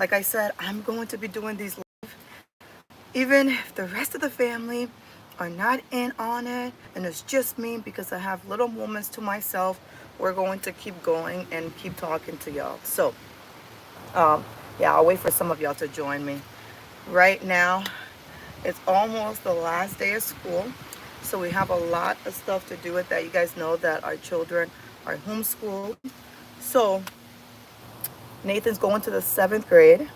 Like I said, I'm going to be doing these live, even if the rest of the family are not in on it and it's just me, because I have little moments to myself. We're going to keep going and keep talking to y'all. So, um, yeah, I'll wait for some of y'all to join me. Right now, it's almost the last day of school, so we have a lot of stuff to do with that. You guys know that our children are homeschooled. So Nathan's going to the seventh grade.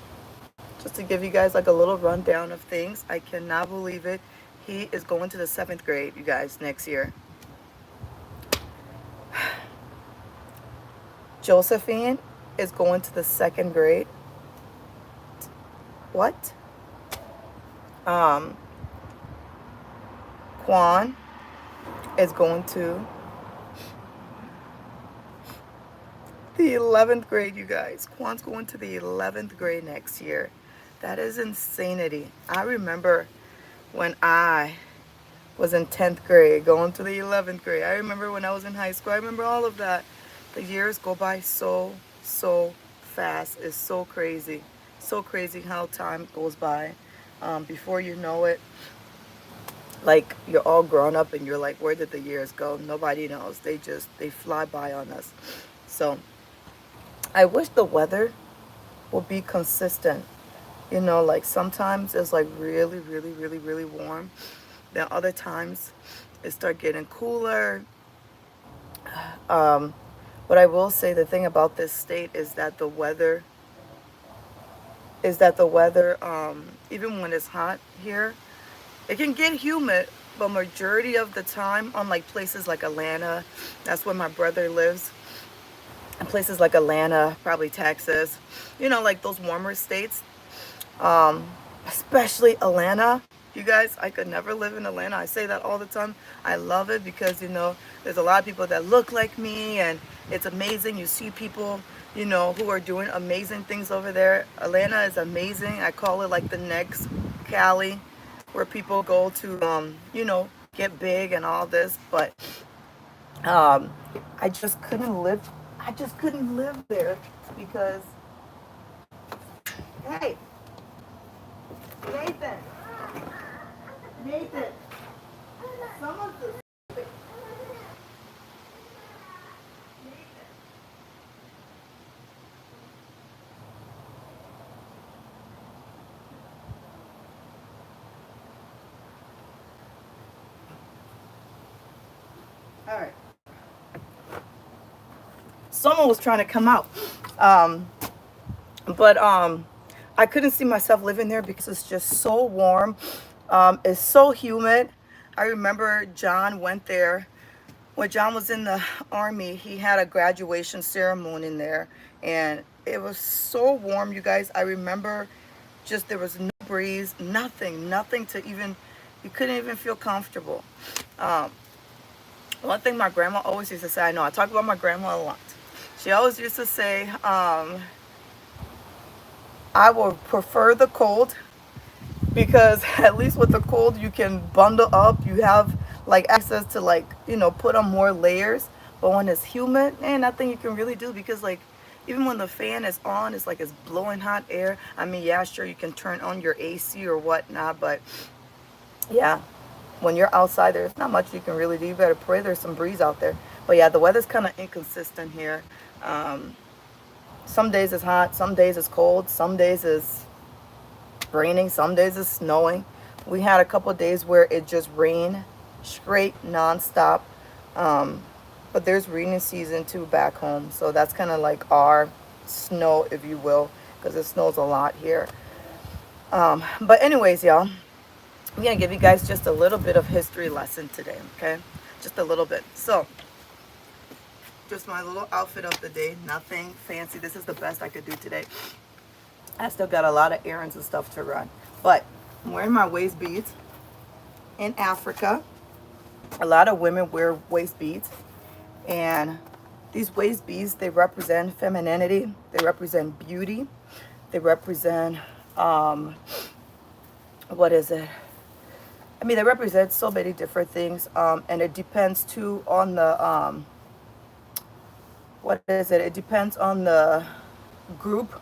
Just to give you guys like a little rundown of things, I cannot believe it. He is going to the seventh grade, you guys, next year. Josephine is going to the second grade. What? Um, Quan is going to the 11th grade, you guys. Quan's going to the 11th grade next year. That is insanity. I remember when I was in 10th grade, going to the 11th grade. I remember when I was in high school. I remember all of that. The years go by so fast. It's so crazy. So crazy how time goes by. Before you know it, like you're all grown up and you're like, where did the years go? Nobody knows. They fly by on us. So I wish the weather would be consistent. You know, like sometimes it's like really warm. Then other times it start getting cooler. Um, but I will say the thing about this state is that the weather, even when it's hot here, it can get humid, but majority of the time, unlike places like Atlanta, that's where my brother lives, and places like Atlanta, probably Texas, you know, like those warmer states, um, especially Atlanta. You guys, I could never live in Atlanta. I say that all the time. I love it because, you know, there's a lot of people that look like me and it's amazing. You see people, you know, who are doing amazing things over there. Atlanta is amazing. I call it like the next Cali, where people go to, you know, get big and all this. But um, I just couldn't live. I just couldn't live there because, hey, Nathan, Nathan, some of the all right. Someone was trying to come out. Um, but I couldn't see myself living there because it's just so warm. It's so humid. I remember John went there when John was in the army. He had a graduation ceremony in there, and it was so warm, you guys. I remember just there was no breeze, nothing to even. You couldn't even feel comfortable. Um, One thing my grandma always used to say. I know I talk about my grandma a lot. She always used to say, I would prefer the cold because at least with the cold you can bundle up. You have like access to, like, you know, put on more layers. But when it's humid, ain't nothing you can really do because, like, even when the fan is on, it's like it's blowing hot air. I mean, yeah, sure, you can turn on your AC or whatnot, but yeah, when you're outside, there's not much you can really do. You better pray there's some breeze out there. But yeah, the weather's kind of inconsistent here. Um, some days it's hot, some days it's cold, some days it's raining, some days it's snowing. We had a couple of days where it just rained straight nonstop. Um, but there's rainy season too back home, so that's kind of like our snow, if you will, because it snows a lot here. But anyways, y'all, I'm gonna give you guys just a little bit of history lesson today, okay? Just a little bit. So, just my little outfit of the day, nothing fancy. This is the best I could do today. I still got a lot of errands and stuff to run. But I'm wearing my waist beads. In Africa, a lot of women wear waist beads. And these waist beads, they represent femininity. They represent beauty. They represent, what is it? I mean, they represent so many different things. And it depends too on the, what is it? It depends on the group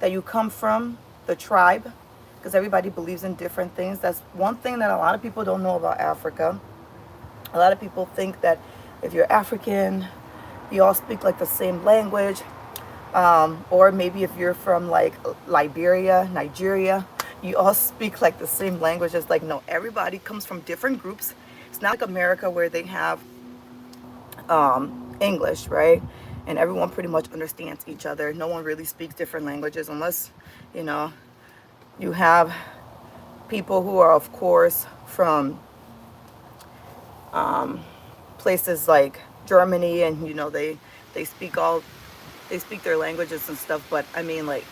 that you come from, the tribe, because everybody believes in different things. That's one thing that a lot of people don't know about Africa. A lot of people think that if you're African, you all speak like the same language. Or maybe if you're from like Liberia, Nigeria, you all speak like the same language. It's like, no, everybody comes from different groups. It's not like America where they have English, right? And everyone pretty much understands each other. No one really speaks different languages unless, you know, you have people who are, of course, from places like Germany, and they speak they speak their languages and stuff. But I mean, like,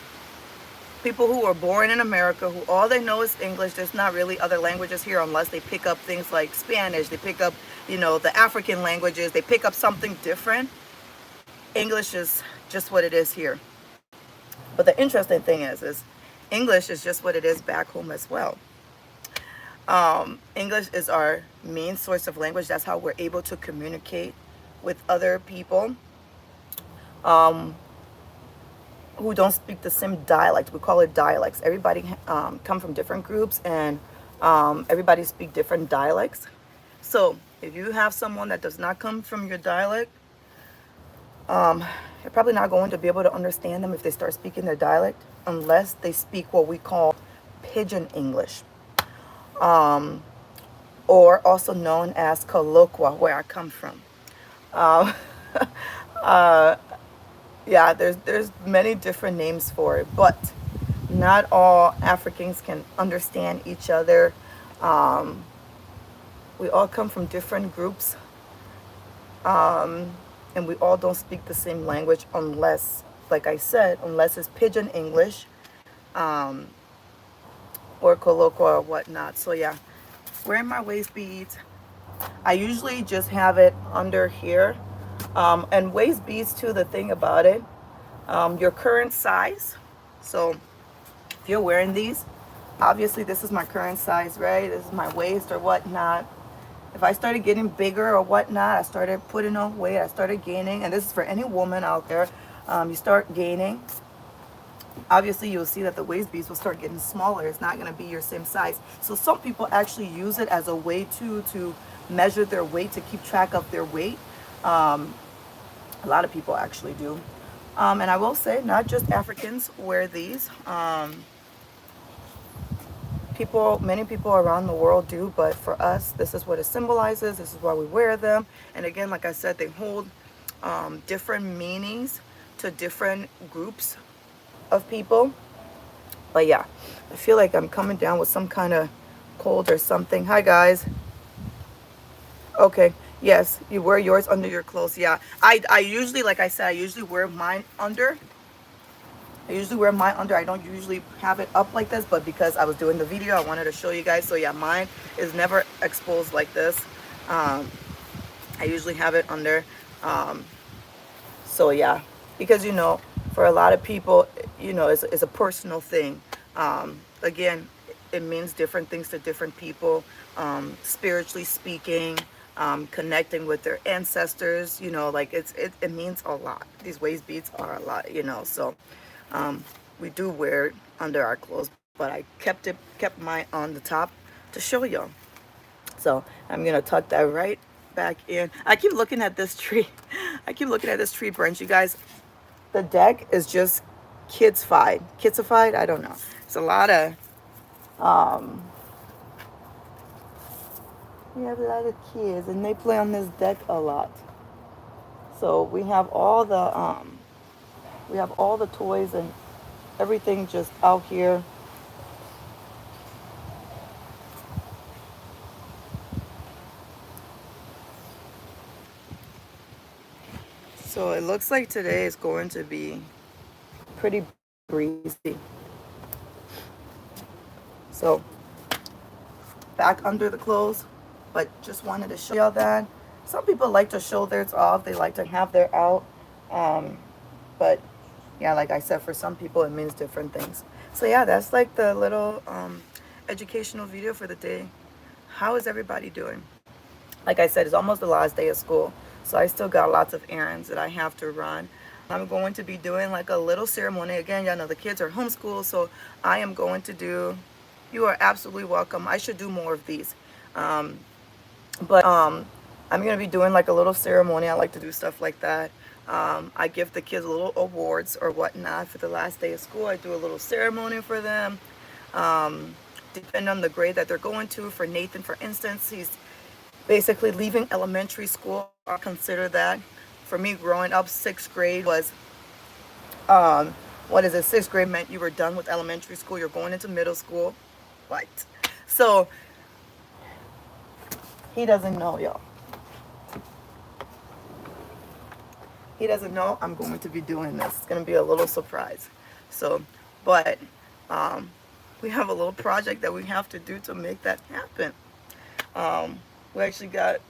people who are born in America, who all they know is English. There's not really other languages here unless they pick up things like Spanish. They pick up, the African languages. They pick up something different. English is just what it is here. But the interesting thing is English is just what it is back home as well. English is our main source of language. That's how we're able to communicate with other people who don't speak the same dialect. We call it dialects. Everybody come from different groups, and everybody speak different dialects. So if you have someone that does not come from your dialect, you're probably not going to be able to understand them if they start speaking their dialect, unless they speak what we call pidgin English, or also known as colloqua, where I come from. Yeah, there's many different names for it, but not all Africans can understand each other. We all come from different groups, and we all don't speak the same language unless, like I said, unless it's pidgin English, or colloqua or whatnot. So yeah, wearing my waist beads. I usually just have it under here. And waist beads too, the thing about it, your current size. So if you're wearing these, obviously this is my current size, right? This is my waist or whatnot. If I started getting bigger or whatnot, I started putting on weight, I started gaining, and this is for any woman out there, you start gaining, obviously you'll see that the waist beads will start getting smaller. It's not going to be your same size. So some people actually use it as a way to measure their weight, to keep track of their weight. A lot of people actually do. And I will say, not just Africans wear these. Many people around the world do, but for us, this is what it symbolizes. This is why we wear them. And again, like I said, they hold different meanings to different groups of people. But yeah, I feel like I'm coming down with some kind of cold or something. Hi guys. Okay. Yes, you wear yours under your clothes. Yeah, I usually, like I said, I usually wear mine under. I don't usually have it up like this, but because I was doing the video, I wanted to show you guys. So yeah, mine is never exposed like this. I usually have it under. So yeah, because for a lot of people, it's a personal thing. Again, it means different things to different people, spiritually speaking. Connecting with their ancestors, like it means a lot. These waist beads are a lot, so we do wear it under our clothes, but I kept mine on the top to show y'all. So I'm gonna tuck that right back in. I keep looking at this tree. I keep looking at this tree branch, you guys. The deck is just kidsified. I don't know. It's a lot of we have a lot of kids, and they play on this deck a lot. So we have all the toys and everything just out here. So it looks like today is going to be pretty breezy. So back under the clothes, but just wanted to show y'all that. Some people like to show theirs off. They like to have their out. But yeah, like I said, for some people it means different things. So yeah, that's like the little educational video for the day. How is everybody doing? Like I said, it's almost the last day of school, so I still got lots of errands that I have to run. I'm going to be doing like a little ceremony. Again, y'all know the kids are homeschooled, so I am going to do, you are absolutely welcome. I should do more of these. Um, but I'm going to be doing like a little ceremony. I like to do stuff like that. I give the kids little awards or whatnot for the last day of school. I do a little ceremony for them. Um, Depending on the grade that they're going to. For Nathan, for instance, he's basically leaving elementary school. I consider that. For me, growing up, sixth grade was, what is it? Sixth grade meant you were done with elementary school. You're going into middle school. What? So he doesn't know, y'all. He doesn't know I'm going to be doing this. It's going to be a little surprise. So, but we have a little project that we have to do to make that happen. We actually got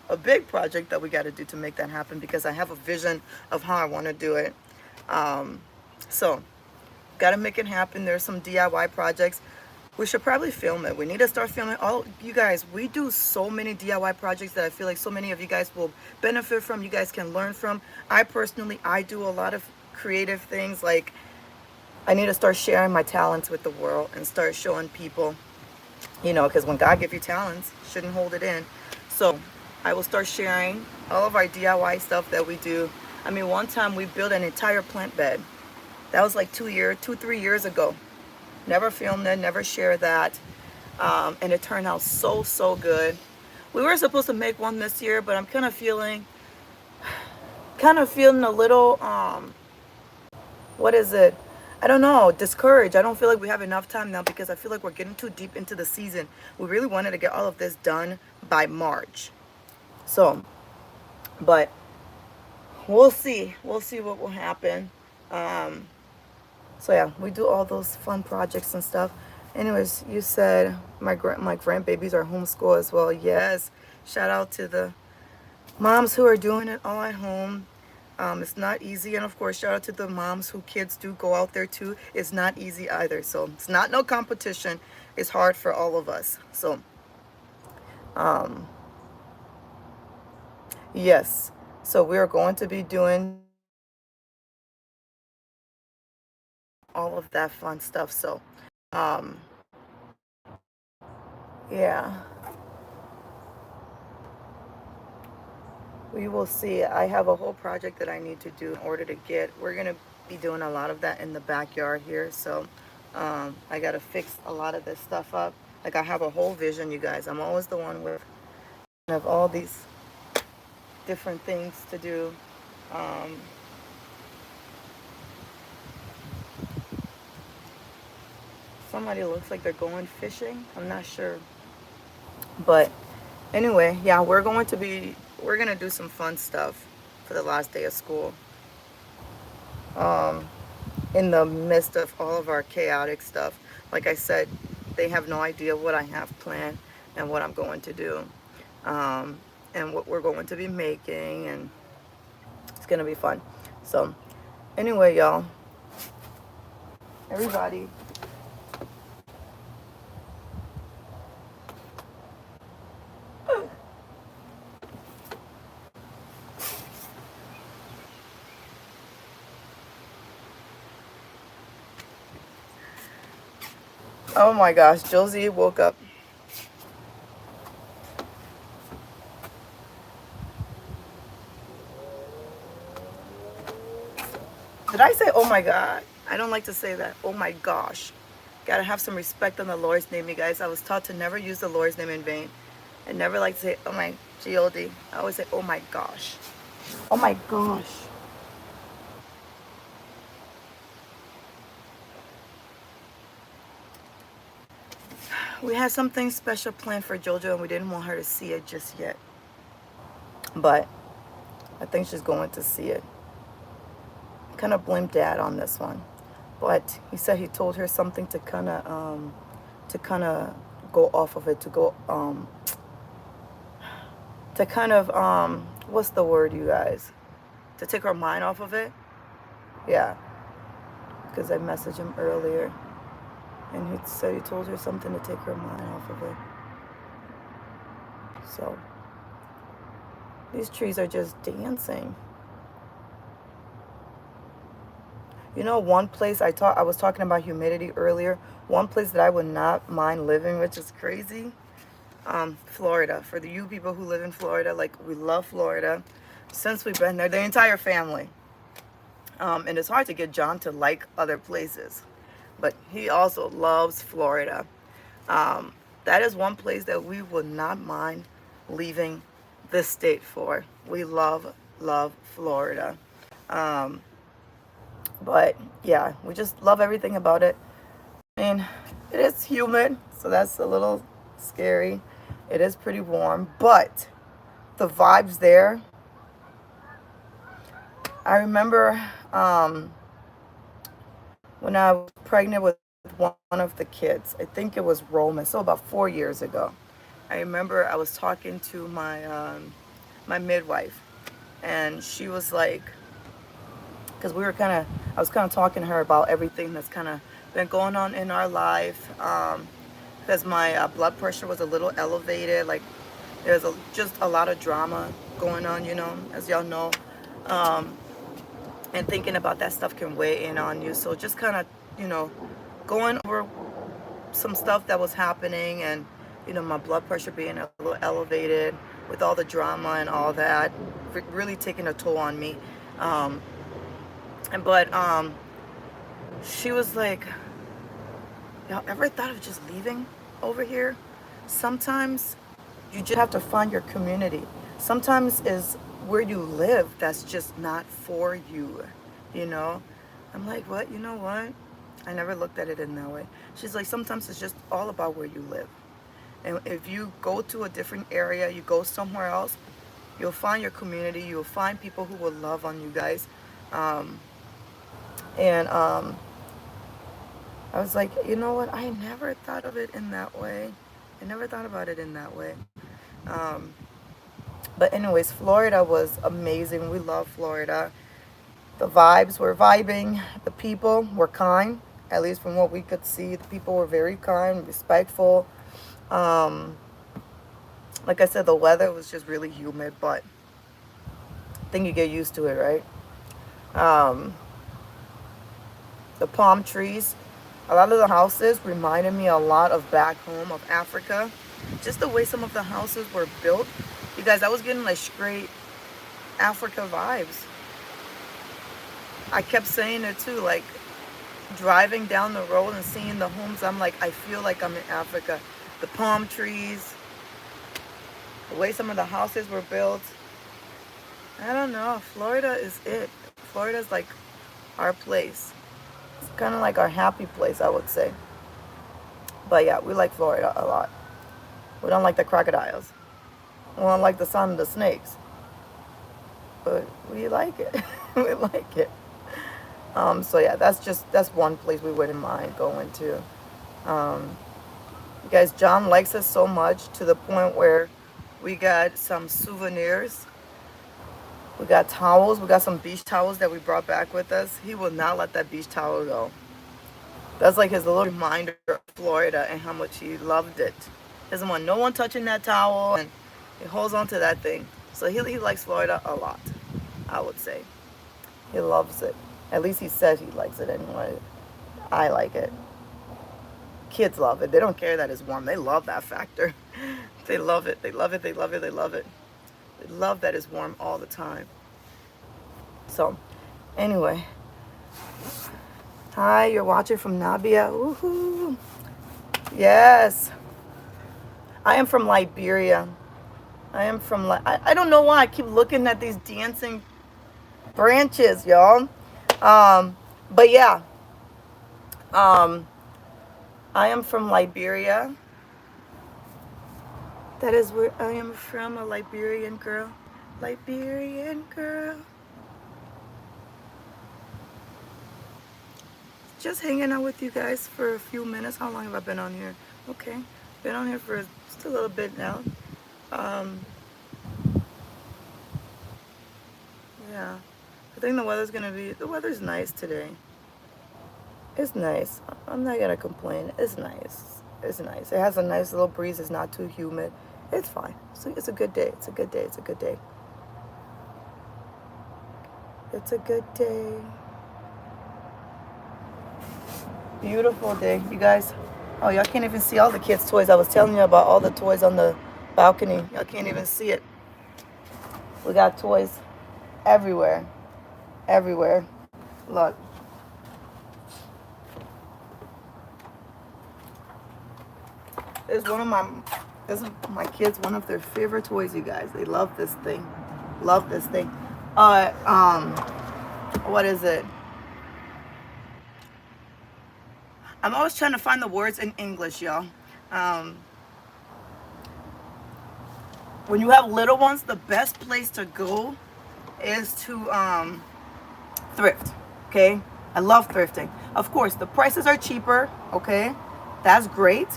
a big project that we got to do to make that happen because I have a vision of how I want to do it. So, got to make it happen. There's some DIY projects. We should probably film it. We need to start filming. All you guys, we do so many DIY projects that I feel like so many of you guys will benefit from. You guys can learn from. I personally, I do a lot of creative things. Like, I need to start sharing my talents with the world and start showing people, you know, because when God gives you talents, you shouldn't hold it in. So I will start sharing all of our DIY stuff that we do. I mean, one time we built an entire plant bed. That was like 3 years ago. Never filmed it, never shared that. And it turned out so, so good. We were supposed to make one this year, but I'm kind of feeling a little, what is it? I don't know, discouraged. I don't feel like we have enough time now because I feel like we're getting too deep into the season. We really wanted to get all of this done by March. So, but we'll see. We'll see what will happen. So yeah, we do all those fun projects and stuff. Anyways, you said my grandbabies are homeschooled as well. Yes, shout out to the moms who are doing it all at home. It's not easy, and of course, shout out to the moms who kids do go out there too. It's not easy either. So it's not no competition. It's hard for all of us. So yes, so we are going to be doing all of that fun stuff. So yeah. We will see. I have a whole project that I need to do in order to get. We're going to be doing a lot of that in the backyard here. So I got to fix a lot of this stuff up. Like I have a whole vision, you guys. I'm always the one with of all these different things to do. Um, Somebody looks like they're going fishing. I'm not sure. But anyway, yeah, we're going to do some fun stuff for the last day of school. In the midst of all of our chaotic stuff. Like I said, they have no idea what I have planned and what I'm going to do, and what we're going to be making, and it's going to be fun. So anyway, y'all, everybody, oh my gosh, Josie woke up. Did I say oh my god? I don't like to say that. Oh my gosh. Gotta have some respect on the Lord's name, you guys. I was taught to never use the Lord's name in vain. And never like to say oh my god. I always say oh my gosh. Oh my gosh. We had something special planned for JoJo and we didn't want her to see it just yet. But I think she's going to see it. Kind of blame Dad on this one. But he said he told her something to kind of go off of it, to kind of what's the word, you guys? To take her mind off of it. Yeah. Because I messaged him earlier and he said he told her something to take her mind off of it. So these trees are just dancing. You know, one place I was talking about humidity earlier. One place that I would not mind living, which is crazy, Florida. For the you people who live in Florida, like we love Florida since we've been there, the entire family. And it's hard to get John to like other places, but he also loves Florida. Um, that is one place that we would not mind leaving this state for. We love Florida. Um, but yeah, we just love everything about it. I mean, it is humid, so that's a little scary. It is pretty warm, but the vibes there. I remember when I was pregnant with one of the kids. I think it was Roman, so about 4 years ago. I remember I was talking to my midwife, and she was like, because I was kind of talking to her about everything that's kind of been going on in our life. Because my blood pressure was a little elevated. Like there's just a lot of drama going on, you know, as y'all know. Um, and thinking about that stuff can weigh in on you. So just kind of, you know, going over some stuff that was happening, and you know, my blood pressure being a little elevated with all the drama and all that, really taking a toll on me. Um, but she was like, y'all ever thought of just leaving over here? Sometimes you just have to find your community. Sometimes is where you live that's just not for you, you know? I'm like, what? You know what? I never looked at it in that way. She's like, sometimes it's just all about where you live. And if you go to a different area, you go somewhere else, you'll find your community, you'll find people who will love on you guys. Um, and I was like, you know what? I never thought of it in that way. I never thought about it in that way. Um, but anyways, Florida was amazing. We love Florida. The vibes were vibing. The people were kind. At least from what we could see, the people were very kind, respectful. Um, like I said, the weather was just really humid, but I think you get used to it, right? Um, the palm trees. A lot of the houses reminded me a lot of back home of Africa. Just the way some of the houses were built. You guys, I was getting like straight Africa vibes. I kept saying it too, like driving down the road and seeing the homes. I'm like, I feel like I'm in Africa. The palm trees, the way some of the houses were built. I don't know. Florida is it. Florida's like our place. It's kind of like our happy place, I would say. But yeah, we like Florida a lot. We don't like the crocodiles. We don't like the sound of the snakes. But we like it. We like it. So yeah, that's one place we wouldn't mind going to. Um, you guys, John likes us so much to the point where we got some souvenirs. We got towels. We got some beach towels that we brought back with us. He will not let that beach towel go. That's like his little reminder of Florida and how much he loved it. Doesn't want no one touching that towel, and he holds on to that thing. So he likes Florida a lot, I would say. He loves it. At least he says he likes it anyway. I like it. Kids love it. They don't care that it's warm. They love that factor. They love it. They love it. They love it. They love it. They love that it's warm all the time. So, anyway. Hi, you're watching from Nabia. Woohoo. Yes. I am from Liberia. I don't know why I keep looking at these dancing branches, y'all. But yeah. Um, I am from Liberia. That is where I am from, a Liberian girl. Liberian girl. Just hanging out with you guys for a few minutes. How long have I been on here? Okay. Been on here for just a little bit now. Um, yeah. I think the weather's nice today. It's nice. I'm not gonna complain. It's nice. It's nice. It has a nice little breeze. It's not too humid. It's fine. So it's a good day. It's a good day. It's a good day. It's a good day. Beautiful day, you guys. Oh, y'all can't even see all the kids' toys. I was telling you about all the toys on the balcony. Y'all can't even see it. We got toys everywhere. Everywhere. Look. It's one of my this is my kids one of their favorite toys, you guys. They love this thing. Love this thing. Uh um what is it? I'm always trying to find the words in English, y'all. Um when you have little ones, the best place to go is to thrift. Okay? I love thrifting. Of course, the prices are cheaper, okay? That's great.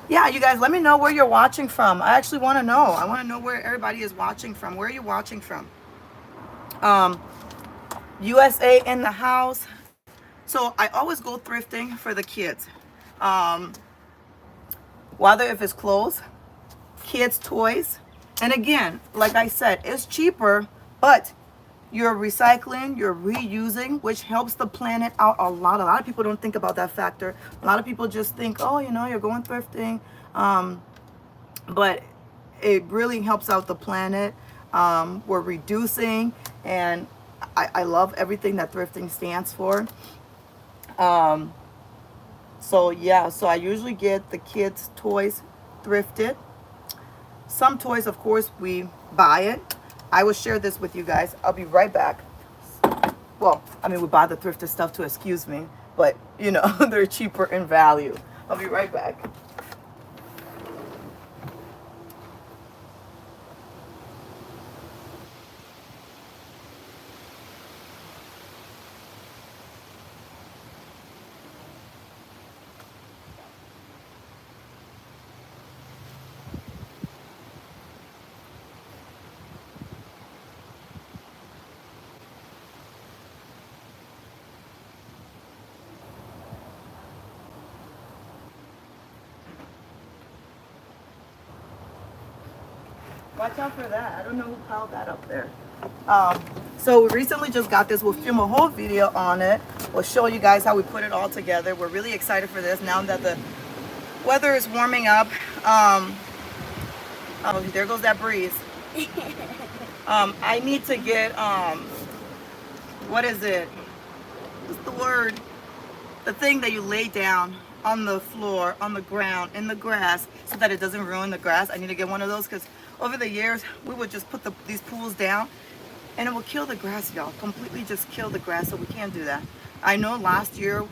Yeah, you guys, let me know where you're watching from. I actually want to know. I want to know where everybody is watching from. Where are you watching from? Um, USA in the house. So I always go thrifting for the kids. Um, whether if it's clothes, kids' toys. And again, like I said, it's cheaper, but you're recycling, you're reusing, which helps the planet out a lot. A lot of people don't think about that factor. A lot of people just think, oh, you know, you're going thrifting. But it really helps out the planet. We're reducing, and I love everything that thrifting stands for. Um, so yeah, so I usually get the kids' toys thrifted. Some toys, of course, we buy it. I will share this with you guys. I'll be right back. Well, I mean, we buy the thrifted stuff to excuse me, but you know, they're cheaper in value. I'll be right back. Watch out for that. I don't know who piled that up there. Um, so we recently just got this. We'll film a whole video on it. We'll show you guys how we put it all together. We're really excited for this now that the weather is warming up. Oh, there goes that breeze. I need to get, what is it? What's the word? The thing that you lay down on the floor, on the ground, in the grass, so that it doesn't ruin the grass. I need to get one of those because over the years, we would just put these pools down and it will kill the grass, y'all. Completely just kill the grass, so we can't do that. I know last year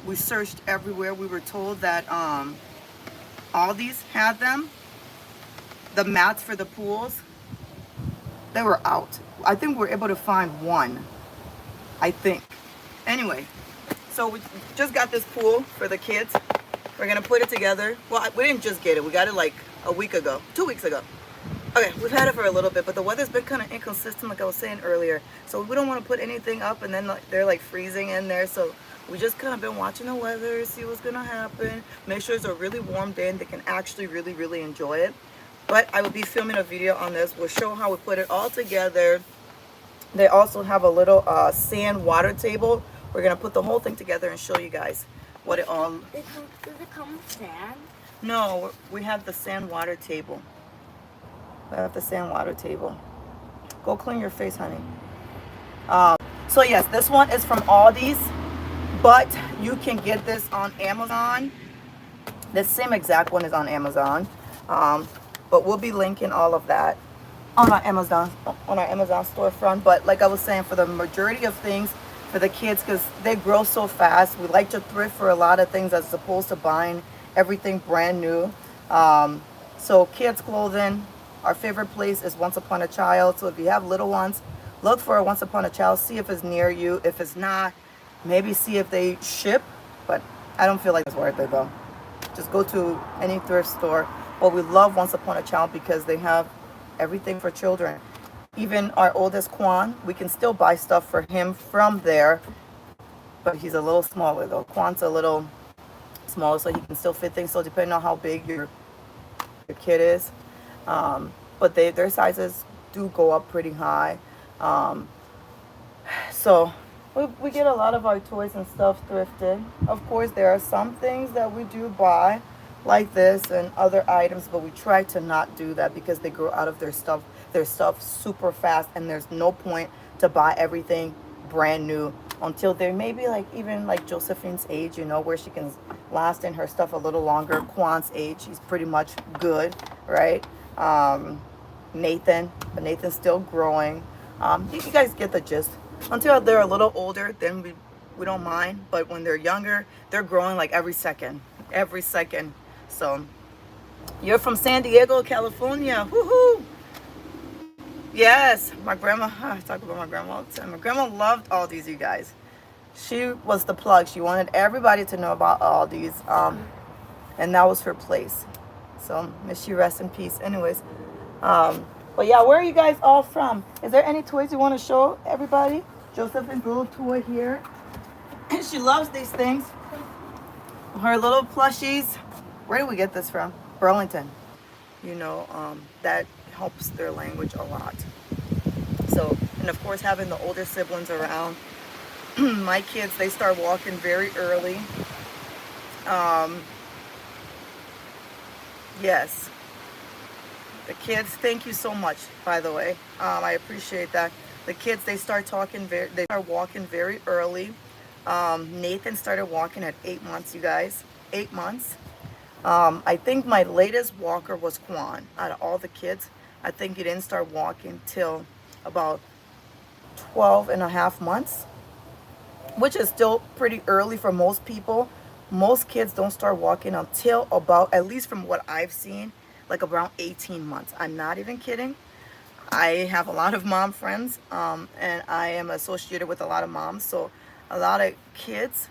we searched everywhere. We were told that Aldi's had them, the mats for the pools. They were out. I think we were able to find one, I think. Anyway, so we just got this pool for the kids. We're gonna put it together. Well, we didn't just get it. We got it like a week ago, 2 weeks ago. Okay, we've had it for a little bit, but the weather's been kind of inconsistent, like I was saying earlier. So we don't want to put anything up and then they're like freezing in there. So we just kind of been watching the weather, see what's gonna happen. Make sure it's a really warm day and they can actually really enjoy it. But I will be filming a video on this. We'll show how we put it all together. They also have a little sand water table. We're gonna put the whole thing together and show you guys what it all. Does it come with sand? No, we have the sand water table. We have the sand water table. Go clean your face, honey. So yes, this one is from Aldi's, but you can get this on Amazon. The same exact one is on Amazon, but we'll be linking all of that on our Amazon storefront. But like I was saying, for the majority of things for the kids, because they grow so fast, we like to thrift for a lot of things as opposed to buying everything brand new. So kids clothing, our favorite place is Once Upon a Child. So if you have little ones, look for a Once Upon a Child, see if it's near you. If it's not, maybe see if they ship, but I don't feel like it's worth it though. Just go to any thrift store. But we love Once Upon a Child because they have everything for children. Even our oldest Quan, we can still buy stuff for him from there, but he's a little smaller though. Quan's a little smaller, so he can still fit things. So depending on how big your kid is, but their sizes do go up pretty high. So we get a lot of our toys and stuff thrifted. Of course, there are some things that we do buy, like this and other items, but we try to not do that because they grow out of their stuff super fast, and there's no point to buy everything brand new until they're maybe like even like Josephine's age, you know, where she can last in her stuff a little longer. Quan's age, he's pretty much good, right? Nathan, but Nathan's still growing. You guys get the gist. Until they're a little older, then we don't mind. But when they're younger, they're growing like every second, every second. So you're from San Diego, California. Woohoo! Yes, my grandma. I talk about my grandma all the time. My grandma loved Aldi's, you guys. She was the plug. She wanted everybody to know about Aldi's, and that was her place. So may she rest in peace. Anyways, but yeah, where are you guys all from? Is there any toys you want to show everybody? Josephine's little toy here. She loves these things. Her little plushies. Where did we get this from? Burlington. You know, that helps their language a lot. So, and of course, having the older siblings around. My kids, they start walking very early. Yes. The kids, thank you so much, by the way. I appreciate that. The kids, they start walking very early. Nathan started walking at 8 months, you guys. 8 months. I think my latest walker was Quan. Out of all the kids, I think he didn't start walking till about 12 and a half months, which is still pretty early for most people. Most kids don't start walking until about, at least from what I've seen, like around 18 months. I'm not even kidding. I have a lot of mom friends, and I am associated with a lot of moms. So a lot of kids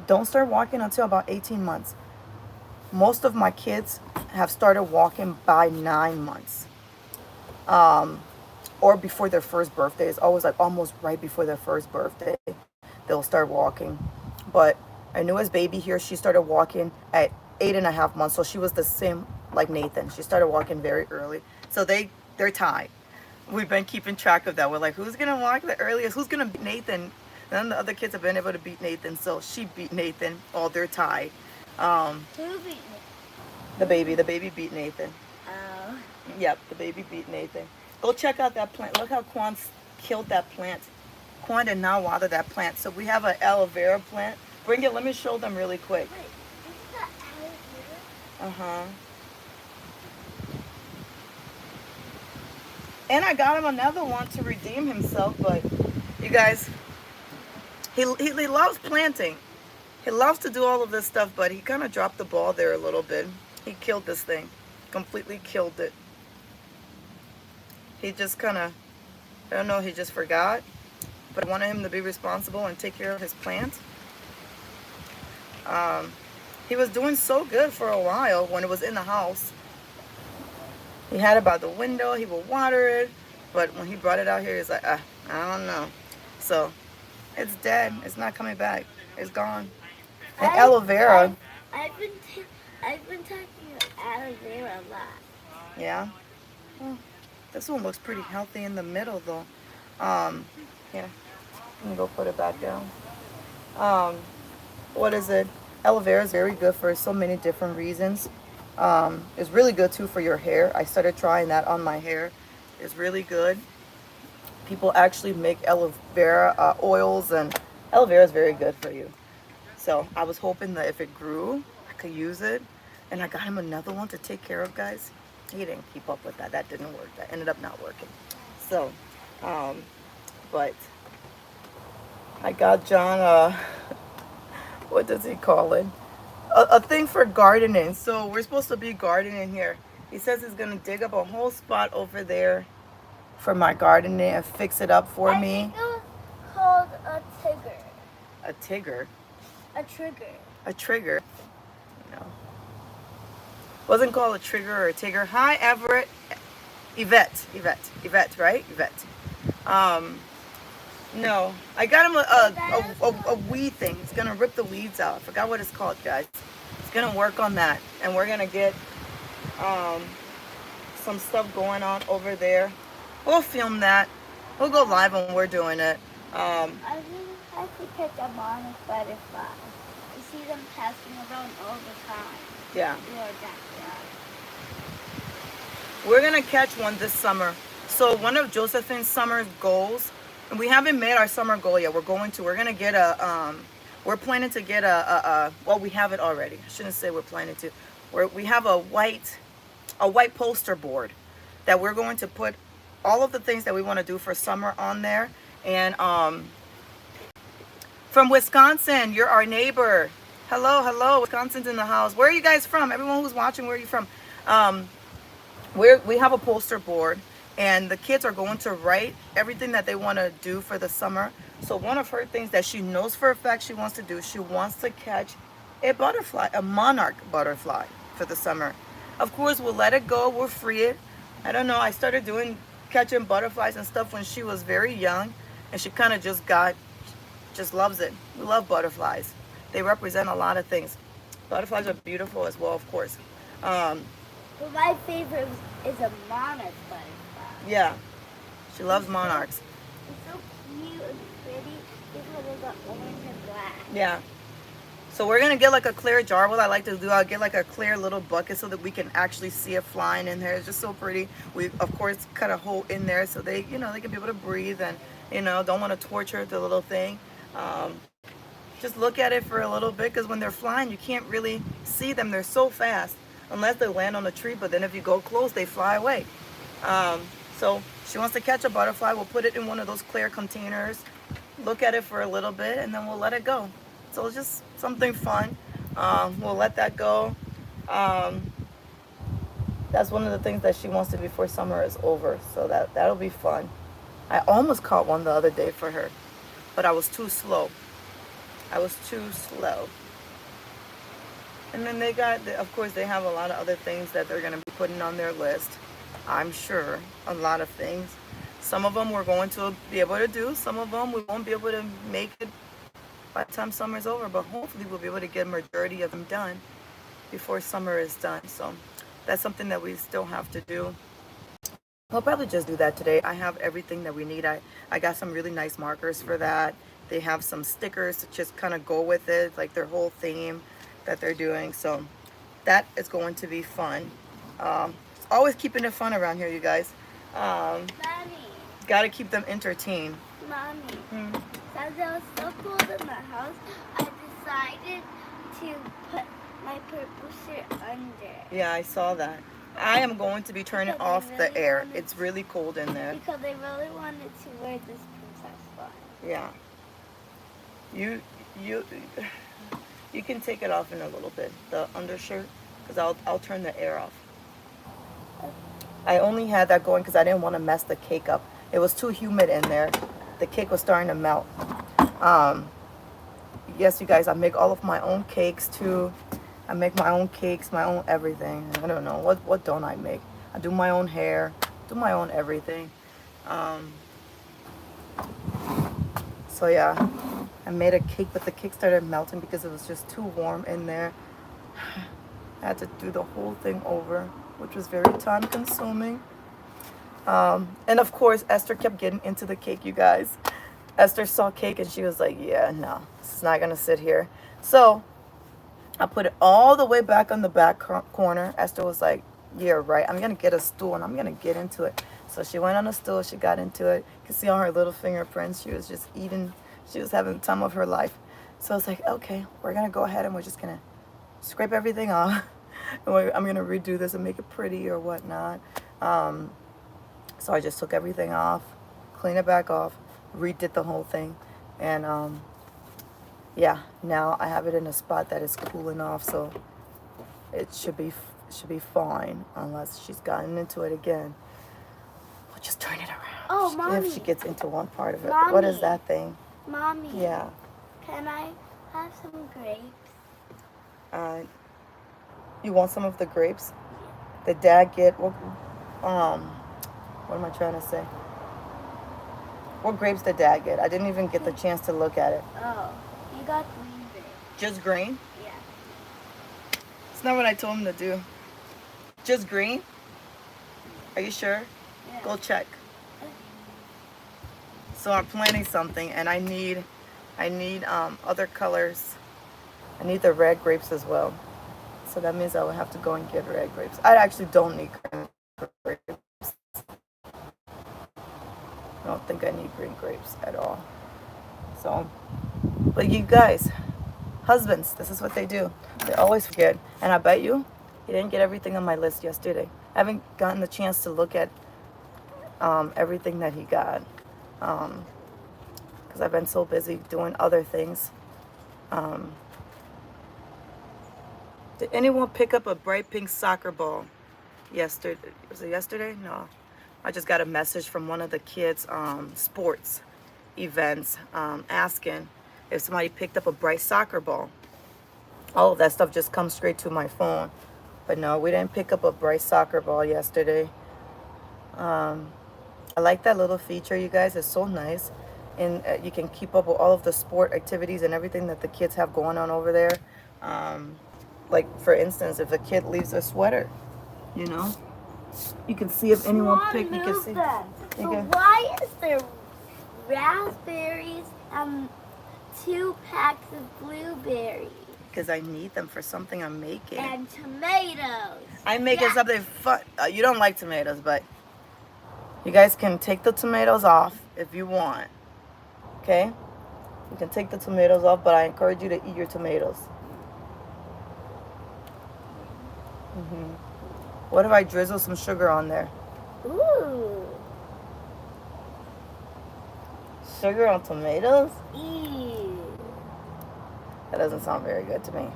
don't start walking until about 18 months. Most of my kids have started walking by 9 months, or before their first birthday. It's always like almost right before their first birthday, they'll start walking. But our newest baby here, she started walking at 8.5 months. So she was the same like Nathan. She started walking very early. So they're tied. We've been keeping track of that. We're like, who's gonna walk the earliest? Who's gonna beat Nathan? And then the other kids have been able to beat Nathan. So she beat Nathan. Oh, they're tied. Who beat me? The baby beat Nathan. Oh. Yep, the baby beat Nathan. Go check out that plant. Look how Quan killed that plant. Quan did not water that plant. So we have an aloe vera plant. Bring it. Let me show them really quick. Wait, this is the aloe vera? Uh-huh. And I got him another one to redeem himself, but you guys, he loves planting. He loves to do all of this stuff, but he kind of dropped the ball there a little bit. He killed this thing. Completely killed it. He just kind of, I don't know, he just forgot. But I wanted him to be responsible and take care of his plant. He was doing so good for a while when it was in the house. He had it by the window. He would water it. But when he brought it out here, he's like, I don't know. So it's dead. It's not coming back. It's gone. And aloe vera. I've been talking about aloe vera a lot. Yeah. Well, this one looks pretty healthy in the middle, though. Here. Let me go put it back down. What is it? Aloe vera is very good for so many different reasons. It's really good too for your hair. I started trying that on my hair. It's really good. People actually make aloe vera oils, and aloe vera is very good for you. So I was hoping that if it grew, I could use it. And I got him another one to take care of, guys. He didn't keep up with that. That didn't work. That ended up not working. So, but I got John, what does he call it? A thing for gardening. So we're supposed to be gardening here. He says he's gonna dig up a whole spot over there for my gardening and fix it up for I me. think it was called a tigger. A tigger. A trigger. A trigger. No. Wasn't called a trigger or a tigger. Hi, Everett. Yvette, right? Yvette. No, I got him a weed thing. It's gonna rip the weeds out. I forgot what it's called, guys. It's gonna work on that, and we're gonna get some stuff going on over there. We'll film that. We'll go live when we're doing it. I think I could catch a monarch butterfly. You see them passing around all the time. Yeah. Your backyard. We're gonna catch one this summer. So one of Josephine's summer goals, and we haven't made our summer goal yet. We're gonna get we're planning to get well, we have it already. I shouldn't say we're planning to. We have a white poster board that we're going to put all of the things that we want to do for summer on there. And from Wisconsin, you're our neighbor. Hello, Wisconsin's in the house. Where are you guys from? Everyone who's watching, where are you from? We have a poster board, and the kids are going to write everything that they want to do for the summer. So one of her things that she knows for a fact she wants to do, she wants to catch a butterfly, a monarch butterfly for the summer. Of course, we'll let it go, we'll free it. I don't know, I started catching butterflies and stuff when she was very young, and she kind of just loves it. We love butterflies. They represent a lot of things. Butterflies are beautiful as well, of course. But my favorite is a monarch butterfly. Yeah, she loves monarchs. It's so cute and pretty because of the orange and black. Yeah. So we're gonna get like a clear jar. What I like to do, I'll get like a clear little bucket so that we can actually see it flying in there. It's just so pretty. We of course cut a hole in there so they, they can be able to breathe and don't want to torture the little thing. Just look at it for a little bit because when they're flying, you can't really see them. They're so fast unless they land on a tree. But then if you go close, they fly away. So she wants to catch a butterfly. We'll put it in one of those clear containers, look at it for a little bit, and then we'll let it go. So it's just something fun. We'll let that go. That's one of the things that she wants to do before summer is over. So that'll be fun. I almost caught one the other day for her, but I was too slow. And then of course, they have a lot of other things that they're going to be putting on their list. I'm sure a lot of things. Some of them we're going to be able to do. Some of them we won't be able to make it by the time summer's over. But hopefully we'll be able to get a majority of them done before summer is done. So that's something that we still have to do. We'll probably just do that today. I have everything that we need. I got some really nice markers for that. They have some stickers to just kind of go with it, like their whole theme that they're doing. So that is going to be fun. Always keeping it fun around here, you guys. Mommy. Got to keep them entertained. Mommy. Since it was so cold in the house, I decided to put my purple shirt under. Yeah, I saw that. I am going to be turning off the air. It's really cold in there. Because I really wanted to wear this princess one. Yeah. You can take it off in a little bit, the undershirt, because I'll turn the air off. I only had that going because I didn't want to mess the cake up. It was too humid in there. The cake was starting to melt. Yes, you guys, I make all of my own cakes too. I make my own cakes, my own everything. I don't know, what don't I make? I do my own hair, do my own everything. So yeah, I made a cake, but the cake started melting because it was just too warm in there. I had to do the whole thing over, which was very time consuming. And of course, Esther kept getting into the cake, you guys. Esther saw cake and she was like, yeah, no, this is not gonna sit here. So I put it all the way back on the back corner. Esther was like, yeah, right, I'm gonna get a stool and I'm gonna get into it. So she went on a stool, she got into it. You can see on her little fingerprints, she was just eating, she was having the time of her life. So I was like, okay, we're gonna go ahead and we're just gonna scrape everything off. And I'm gonna redo this and make it pretty or whatnot. So I just took everything off, cleaned it back off, redid the whole thing, and yeah, now I have it in a spot that is cooling off, so it should be fine unless she's gotten into it again. We'll just turn it around. Oh, Mommy. If she gets into one part of it. Mommy. What is that thing? Mommy. Yeah. Can I have some grapes? You want some of the grapes? Did Dad get what am I trying to say? What grapes did Dad get? I didn't even get the chance to look at it. Oh, you got green grapes. Just green? Yeah. It's not what I told him to do. Just green? Are you sure? Yeah. Go check. So I'm planning something and I I need other colors. I need the red grapes as well. So that means I will have to go and get red grapes. I actually don't need green grapes. I don't think I need green grapes at all. So, but you guys, husbands, this is what they do. They always forget. And I bet you, he didn't get everything on my list yesterday. I haven't gotten the chance to look at everything that he got. Because I've been so busy doing other things. Did anyone pick up a bright pink soccer ball yesterday? Was it yesterday? No. I just got a message from one of the kids' sports events asking if somebody picked up a bright soccer ball. All of that stuff just comes straight to my phone. But no, we didn't pick up a bright soccer ball yesterday. I like that little feature, you guys. It's so nice. And you can keep up with all of the sport activities and everything that the kids have going on over there. Like, for instance, if a kid leaves a sweater, you know, you can see if anyone picked. You can see. Why is there raspberries and 2 packs of blueberries? Because I need them for something I'm making. And tomatoes. I'm making something fun. You don't like tomatoes, but you guys can take the tomatoes off if you want. Okay? You can take the tomatoes off, but I encourage you to eat your tomatoes. What if I drizzle some sugar on there? Ooh. Sugar on tomatoes? Ew. That doesn't sound very good to me.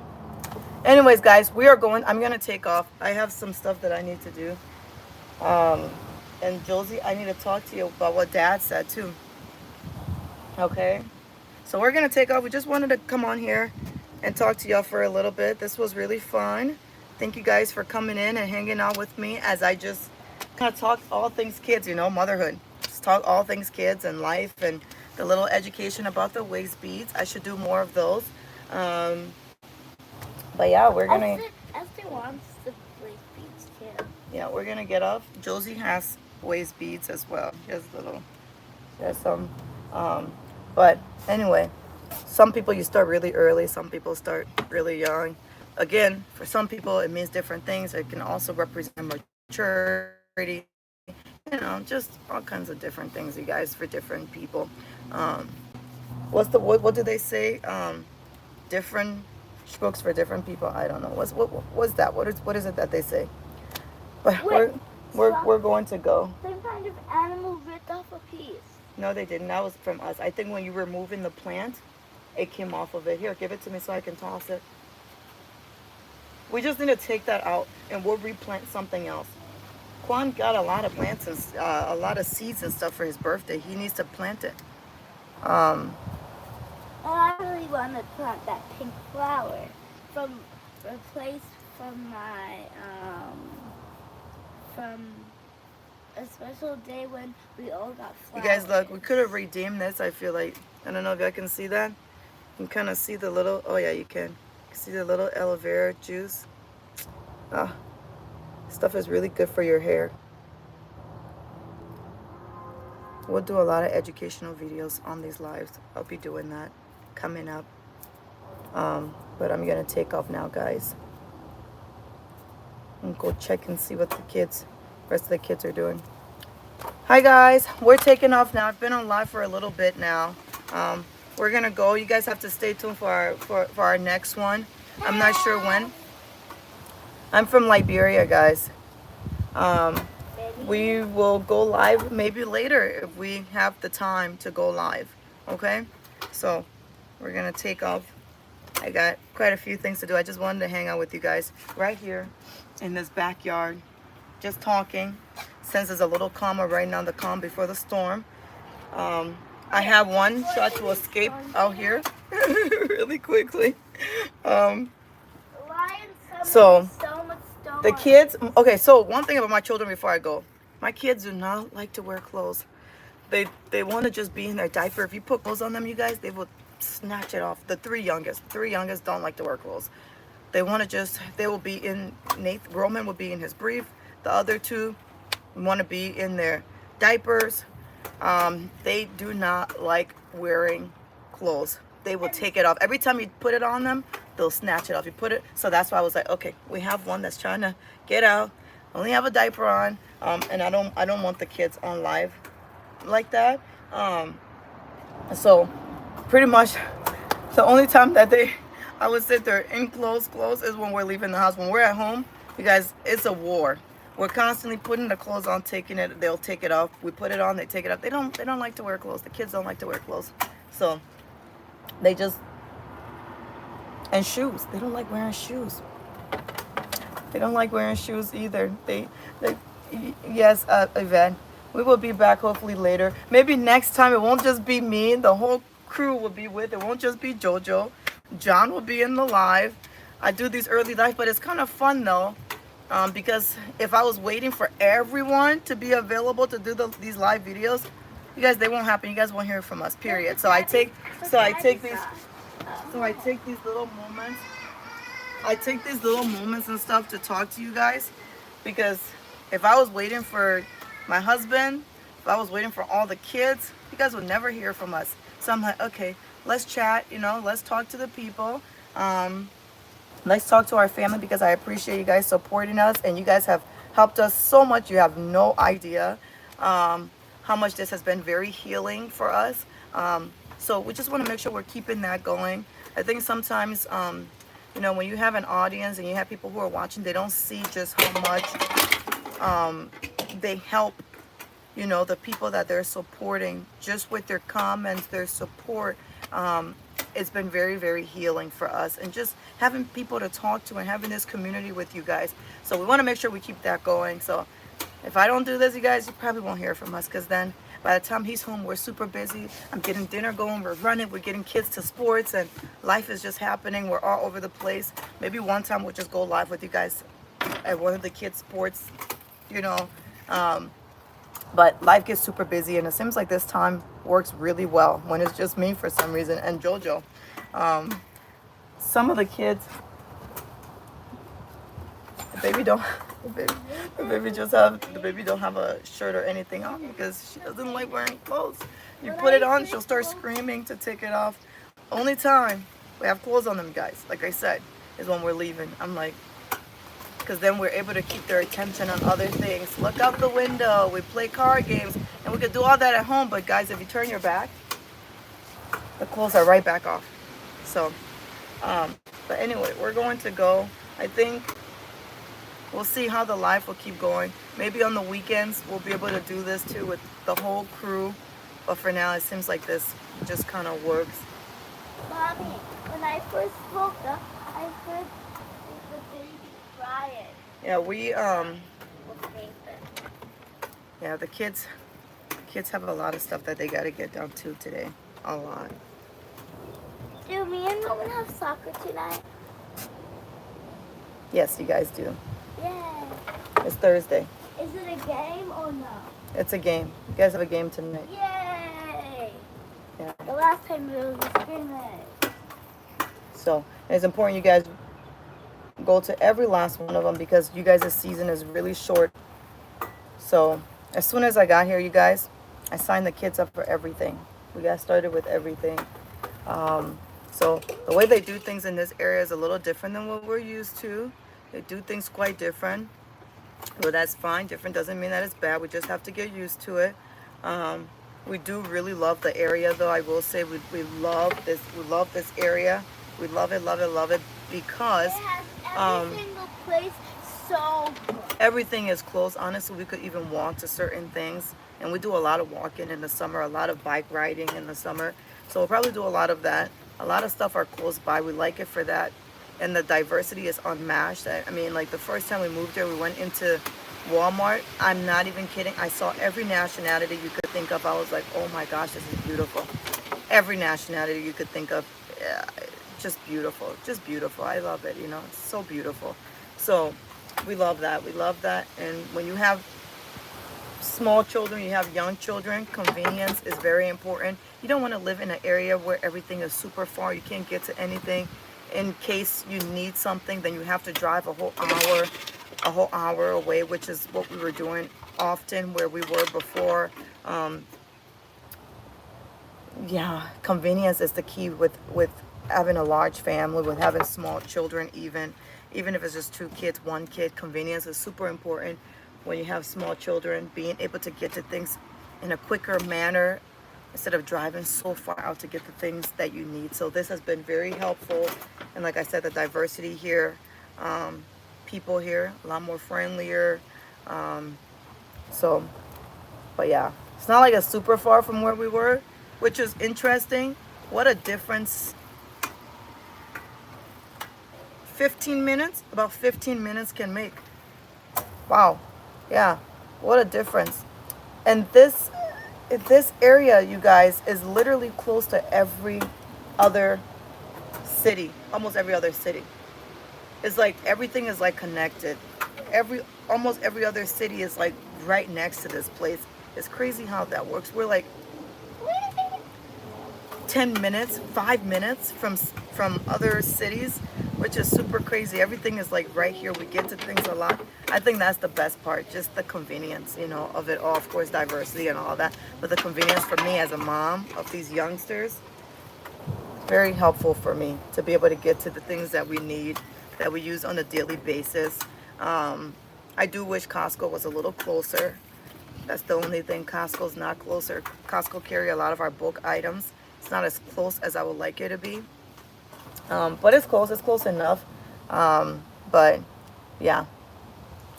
Anyways, guys, I'm going to take off. I have some stuff that I need to do. And Josie, I need to talk to you about what Dad said too. Okay? So we're going to take off. We just wanted to come on here and talk to y'all for a little bit. This was really fun. Thank you guys for coming in and hanging out with me as I just kind of talk all things kids, you know, motherhood. Just talk all things kids and life and the little education about the waist beads. I should do more of those. But yeah, we're going to... Esther wants the waist beads too. Yeah, we're going to get off. Josie has waist beads as well. There's some. But anyway, some people you start really early. Some people start really young. Again, for some people, it means different things. It can also represent maturity, you know, just all kinds of different things, you guys, for different people. What do they say? Different strokes for different people. I don't know. What's that? What is it that they say? But we're going to go. Some kind of animal ripped off a piece. No, they didn't. That was from us. I think when you were moving the plant, it came off of it. Here, give it to me so I can toss it. We just need to take that out and we'll replant something else. Quan got a lot of plants and a lot of seeds and stuff for his birthday. He needs to plant it. And I really want to plant that pink flower from my from a special day when we all got flowers. You guys, look, we could have redeemed this. I feel like, I don't know if y'all can see that. You can kind of see the little, oh yeah, you can. See the little aloe vera juice. Stuff is really good for your hair. We'll do a lot of educational videos on these lives. I'll be doing that coming up. But I'm gonna take off now, guys, and go check and see what the rest of the kids are doing. Hi guys, we're taking off now. I've been on live for a little bit now. We're gonna go. You guys have to stay tuned for our next one. I'm not sure when. I'm from Liberia, guys. We will go live maybe later if we have the time to go live. Okay? So we're gonna take off. I got quite a few things to do. I just wanted to hang out with you guys right here in this backyard, just talking. Since it's a little calmer right now, the calm before the storm. I have one shot to escape out here really quickly. So the kids, okay, so one thing about my children before I go, my kids do not like to wear clothes. They want to just be in their diaper. If you put clothes on them, you guys, they will snatch it off. The three youngest don't like to wear clothes. They will be in, Roman will be in his brief. The other two want to be in their diapers. They do not like wearing clothes. they will take it off. Every time you put it on them, they'll snatch it off. You put it, so that's why I was like, okay, we have one that's trying to get out. Only have a diaper on, and I don't want the kids on live like that. So pretty much the only time that I would sit there in clothes is when we're leaving the house. When we're at home, you guys, it's a war. We're constantly putting the clothes on, taking it. They'll take it off. We put it on. They take it off. They don't like to wear clothes. The kids don't like to wear clothes. So they just, and shoes. They don't like wearing shoes. They don't like wearing shoes either. They yes, Yvette. We will be back hopefully later. Maybe next time it won't just be me. The whole crew will be with. It won't just be JoJo. John will be in the live. I do these early live, but it's kind of fun though. Because if I was waiting for everyone to be available to do these live videos, you guys, they won't happen. You guys won't hear from us, period. So I take these little moments. I take these little moments and stuff to talk to you guys, because if I was waiting for my husband, if I was waiting for all the kids, you guys would never hear from us. So I'm like, okay, let's chat, let's talk to the people. Let's talk to our family, because I appreciate you guys supporting us, and you guys have helped us so much. You have no idea how much this has been very healing for us. So we just want to make sure we're keeping that going. I think sometimes, when you have an audience and you have people who are watching, they don't see just how much they help, the people that they're supporting, just with their comments, their support. It's been very, very healing for us, and just having people to talk to and having this community with you guys. So we want to make sure we keep that going. So if I don't do this, you guys, you probably won't hear from us, because then by the time he's home, we're super busy. I'm getting dinner going, we're running, we're getting kids to sports, and life is just happening. We're all over the place. Maybe one time we'll just go live with you guys at one of the kids' sports, but life gets super busy, and it seems like this time works really well when it's just me for some reason, and JoJo. Some of the kids, the baby don't have a shirt or anything on, because she doesn't like wearing clothes. You put it on, she'll start screaming to take it off. Only time we have clothes on them, guys, like I said, is when we're leaving. I'm like, because then we're able to keep their attention on other things. Look out the window, we play card games, and we could do all that at home. But guys, if you turn your back, the clothes are right back off. So, but anyway, we're going to go. I think we'll see how the live will keep going. Maybe on the weekends we'll be able to do this too with the whole crew. But for now, it seems like this just kind of works. Mommy, when I first woke up, I heard the baby crying. Yeah, yeah, the kids have a lot of stuff that they got to get down to today. A lot. Do me and Roman have soccer tonight? Yes, you guys do. Yeah. It's Thursday. Is it a game or no? It's a game. You guys have a game tonight. Yay! Yeah. The last time it was a scrimmage. So it's important you guys go to every last one of them, because you guys' season is really short. So as soon as I got here, you guys, I signed the kids up for everything. We got started with everything. So the way they do things in this area is a little different than what we're used to. They do things quite different. Well, that's fine. Different doesn't mean that it's bad. We just have to get used to it. We do really love the area, though. I will say we love this. We love this area. We love it, love it, love it, because It has every single place so good. everything is close. Honestly, we could even walk to certain things. And we do a lot of walking in the summer, a lot of bike riding in the summer. So we'll probably do a lot of that. A lot of stuff are close by. We like it for that. And the diversity is unmatched. I mean, like the first time we moved here, we went into Walmart. I'm not even kidding. I saw every nationality you could think of. I was like, oh my gosh, this is beautiful. Every nationality you could think of. Yeah, just beautiful. Just beautiful. I love it. It's so beautiful. So we love that. We love that. And when you have small children, you have young children, convenience is very important. You don't want to live in an area where everything is super far. You can't get to anything. In case you need something, then you have to drive a whole hour away, which is what we were doing often where we were before. yeah, convenience is the key with having a large family, with having small children, even if it's just two kids, one kid. Convenience is super important when you have small children. Being able to get to things in a quicker manner instead of driving so far out to get the things that you need. So this has been very helpful, and like I said, the diversity here, people here a lot more friendlier. Um, so, but yeah, it's not like it's super far from where we were, which is interesting. What a difference 15 minutes, about 15 minutes can make. Wow. Yeah. What a difference. And this area, you guys, is literally close to every other city, almost every other city. It's like everything is like connected. Almost every other city is like right next to this place. It's crazy how that works. We're like 10 minutes, 5 minutes from other cities, which is super crazy. Everything is like right here. We get to things a lot. I think that's the best part, just the convenience, of it all. Of course, diversity and all that, but the convenience for me as a mom of these youngsters, very helpful for me to be able to get to the things that we need, that we use on a daily basis. I do wish Costco was a little closer. That's the only thing. Costco's not closer. Costco carry a lot of our bulk items. It's not as close as I would like it to be. But it's close. It's close enough. But yeah,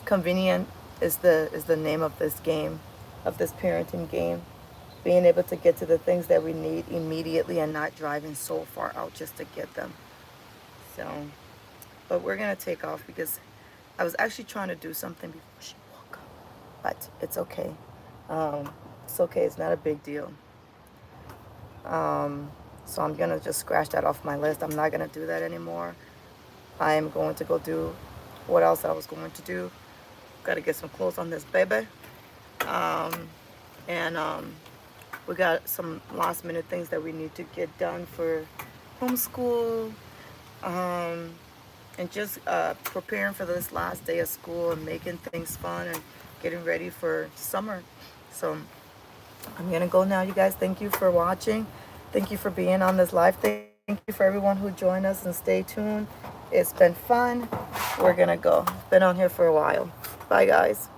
convenient is the name of this game, of this parenting game. Being able to get to the things that we need immediately and not driving so far out just to get them. So, but we're gonna take off because I was actually trying to do something before she woke up. But it's okay. It's okay. It's not a big deal. So I'm gonna just scratch that off my list. I'm not gonna do that anymore. I am going to go do what else I was going to do. Gotta get some clothes on this baby. And we got some last minute things that we need to get done for homeschool. And just preparing for this last day of school and making things fun and getting ready for summer. So I'm gonna go now, you guys. Thank you for watching. Thank you for being on this live. Thank you for everyone who joined us and stay tuned. It's been fun. We're gonna go. Been on here for a while. Bye, guys.